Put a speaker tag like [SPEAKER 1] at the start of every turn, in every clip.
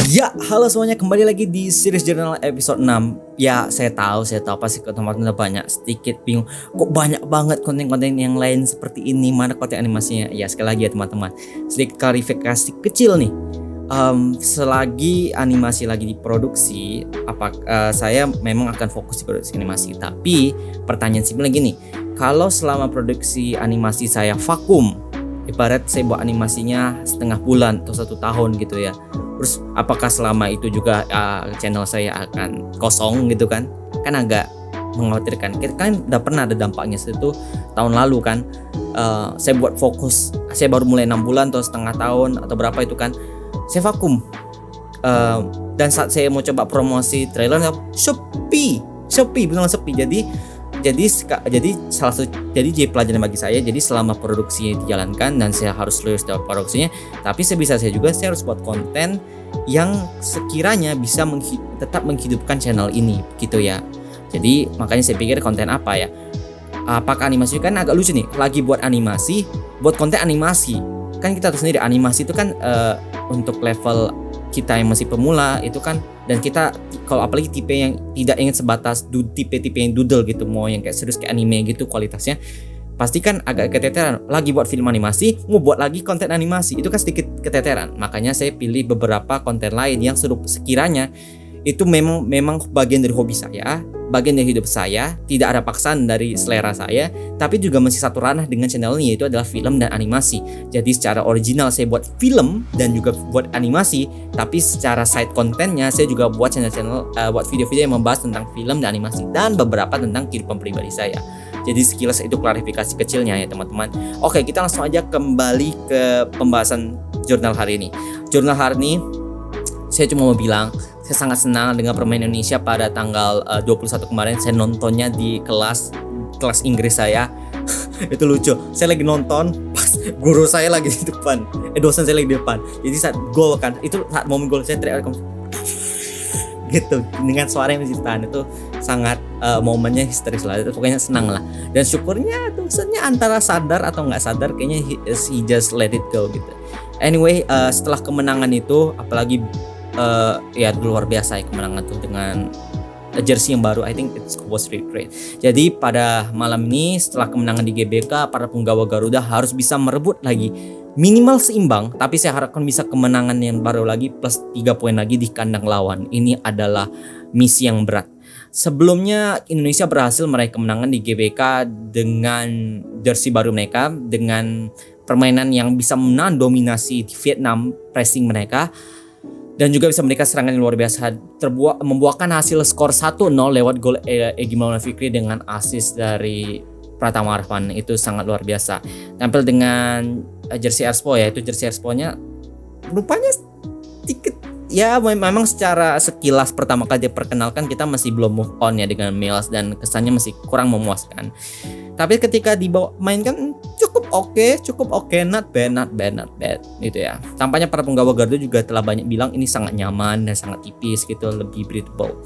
[SPEAKER 1] Ya, halo semuanya, kembali lagi di series jurnal episode 6. Ya, saya tahu pasti teman-teman udah banyak sedikit bingung. Kok banyak banget konten-konten yang lain seperti ini, mana konten animasinya? Ya, sekali lagi ya teman-teman, sedikit klarifikasi kecil nih. Selagi animasi lagi diproduksi, saya memang akan fokus di produksi animasi. Tapi pertanyaan simpel lagi nih, kalau selama produksi animasi saya vakum, ibarat saya buat animasinya setengah bulan atau 1 tahun gitu ya, terus apakah selama itu juga channel saya akan kosong gitu kan agak mengkhawatirkan. Kita kan udah pernah ada dampaknya itu tahun lalu kan. Saya buat fokus, saya baru mulai 6 bulan atau setengah tahun atau berapa itu kan, saya vakum. Dan saat saya mau coba promosi trailer, Shopee beneran sepi. Jadi pelajaran bagi saya. Jadi selama produksinya dijalankan dan saya harus lulus dalam produksinya, tapi sebisa saya juga saya harus buat konten yang sekiranya bisa tetap menghidupkan channel ini gitu ya. Jadi makanya saya pikir konten apa ya? Apakah animasi? Kan agak lucu nih, lagi buat animasi, buat konten animasi. Kan kita tahu sendiri animasi itu kan untuk level kita yang masih pemula itu kan, dan kita kalau apalagi tipe yang tidak ingin sebatas tipe-tipe yang doodle gitu, mau yang kayak serius kayak anime gitu kualitasnya, pasti kan agak keteteran. Lagi buat film animasi, mau buat lagi konten animasi, itu kan sedikit keteteran. Makanya saya pilih beberapa konten lain yang sekiranya itu memang bagian dari hobi saya, bagian dari hidup saya, tidak ada paksaan dari selera saya, tapi juga masih satu ranah dengan channel ini, yaitu adalah film dan animasi. Jadi secara original saya buat film dan juga buat animasi, tapi secara side kontennya saya juga buat buat video-video yang membahas tentang film dan animasi, dan beberapa tentang kehidupan pribadi saya. Jadi sekilas itu klarifikasi kecilnya ya teman-teman. Oke, kita langsung aja kembali ke pembahasan jurnal hari ini. Jurnal hari ini saya cuma mau bilang, saya sangat senang dengan permainan Indonesia pada tanggal 21 kemarin. Saya nontonnya di kelas Inggris saya. Itu lucu. Saya lagi nonton pas guru saya lagi di depan. Dosen saya lagi di depan. Jadi saat gol kan, itu saat momen gol saya teriak gitu dengan suara yang masih tahan. Itu sangat momennya histeris lah. Itu pokoknya senang lah. Dan syukurnya dosennya antara sadar atau nggak sadar, kayaknya he just let it go gitu. Anyway, setelah kemenangan itu, apalagi ya luar biasa ya kemenangan tuh dengan jersey yang baru. I think it was really great. Jadi pada malam ini setelah kemenangan di GBK, para penggawa Garuda harus bisa merebut lagi minimal seimbang, tapi saya harapkan bisa kemenangan yang baru lagi plus 3 poin lagi di kandang lawan. Ini adalah misi yang berat. Sebelumnya Indonesia berhasil meraih kemenangan di GBK dengan jersey baru mereka, dengan permainan yang bisa menahan dominasi di Vietnam pressing mereka, dan juga bisa mereka serangan yang luar biasa, membuahkan hasil skor 1-0 lewat gol Egy Maulana Fikri dengan assist dari Pratama Arfan. Itu sangat luar biasa. Tampil dengan jersey Erspo ya, itu jersey Erspo-nya rupanya sedikit ya, memang secara sekilas pertama kali diperkenalkan kita masih belum move on ya dengan Miles, dan kesannya masih kurang memuaskan. Tapi ketika dibawa mainkan cukup oke, not bad gitu ya. Tampaknya para penggawa Garuda juga telah banyak bilang ini sangat nyaman dan sangat tipis gitu, lebih breathable.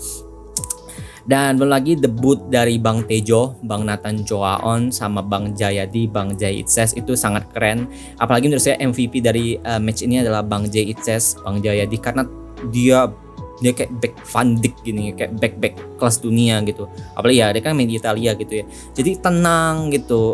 [SPEAKER 1] Dan belum lagi debut dari Bang Tejo, Bang Nathan Joaon sama Bang Jayadi, Bang Jay Itzes, itu sangat keren. Apalagi menurut saya MVP dari match ini adalah Bang Jay Itzes, Bang Jayadi, karena dia kayak back Van Dijk gini, kayak back kelas dunia gitu. Apalagi ya dia kan main di Italia gitu ya. Jadi tenang gitu,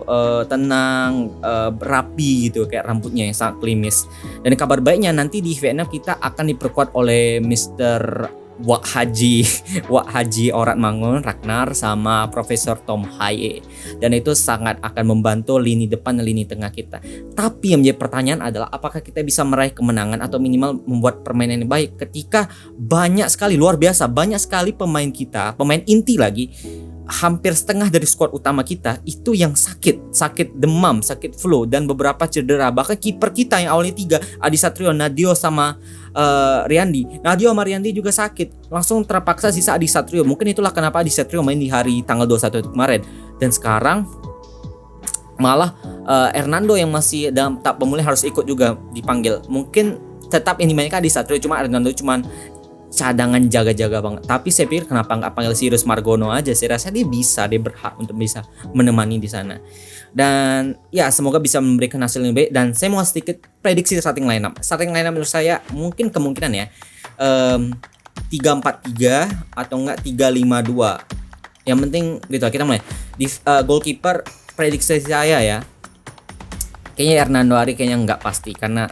[SPEAKER 1] rapi gitu, kayak rambutnya yang sangat klimis. Dan kabar baiknya nanti di Vietnam kita akan diperkuat oleh Mr. Wak Haji Orat Mangun Ragnar sama Profesor Tom Haye, dan itu sangat akan membantu lini depan dan lini tengah kita. Tapi yang menjadi pertanyaan adalah apakah kita bisa meraih kemenangan atau minimal membuat permainan yang baik ketika banyak sekali pemain kita, pemain inti lagi, hampir setengah dari skuad utama kita itu yang sakit demam, sakit flu, dan beberapa cedera. Bahkan kiper kita yang awalnya 3, Adi Satrio, Nadio sama Riyandi. Nadio sama Riyandi juga sakit. Langsung terpaksa sisa Adi Satrio. Mungkin itulah kenapa Adi Satrio main di hari tanggal 21 kemarin. Dan sekarang malah Hernando yang masih dalam tahap pemulihan harus ikut juga dipanggil. Mungkin tetap yang dimainkan Adi Satrio, cuma Hernando cuman cadangan jaga-jaga banget. Tapi saya pikir kenapa nggak panggil Sirius Margono aja? Saya rasa dia berhak untuk bisa menemani di sana. Dan ya semoga bisa memberikan hasil yang baik. Dan saya mau sedikit prediksi starting lineup. Starting lineup menurut saya mungkin kemungkinan ya 3-4-3 atau enggak 3-5-2. Yang penting gitu, kita mulai. Di goalkeeper prediksi saya ya. Kayaknya Hernando Ari kayaknya nggak pasti karena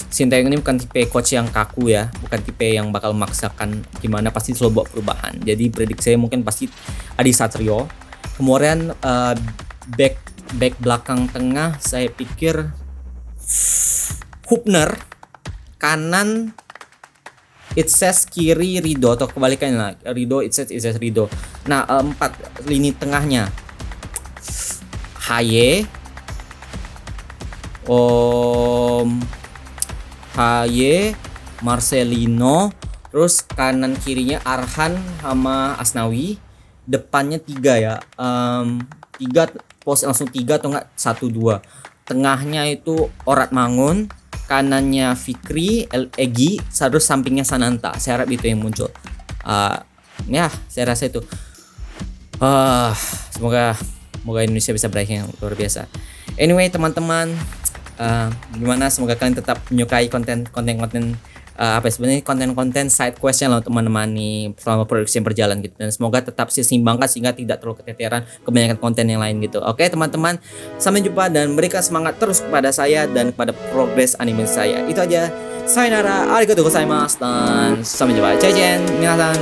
[SPEAKER 1] Sintayong ini bukan tipe coach yang kaku ya, bukan tipe yang bakal memaksakan gimana, pasti selalu buat perubahan. Jadi prediksi saya mungkin pasti Adi Satrio. Kemudian back belakang tengah saya pikir Hubner, kanan it says kiri Rido atau kebalikannya lah. Rido it says Rido. Nah, 4 lini tengahnya Haye, Haye, Marcelino, terus kanan kirinya Arhan sama Asnawi, depannya 3 ya, 3 pos langsung 3 atau enggak 1-2. Tengahnya itu Orat Mangun, kanannya Fikri, Egi, terus sampingnya Sananta. Saya harap itu yang muncul. Ya, saya rasa itu. Semoga Indonesia bisa berakhir yang luar biasa. Anyway, teman-teman, gimana, semoga kalian tetap menyukai konten side questnya lah untuk menemani selama produksi yang berjalan gitu, dan semoga tetap seimbangkan sehingga tidak terlalu keteteran kebanyakan konten yang lain gitu. Oke teman-teman, sampai jumpa dan berikan semangat terus kepada saya dan kepada progres anime saya. Itu aja. Sayonara, arigatou gozaimasu, dan sampai jumpa. Minasan.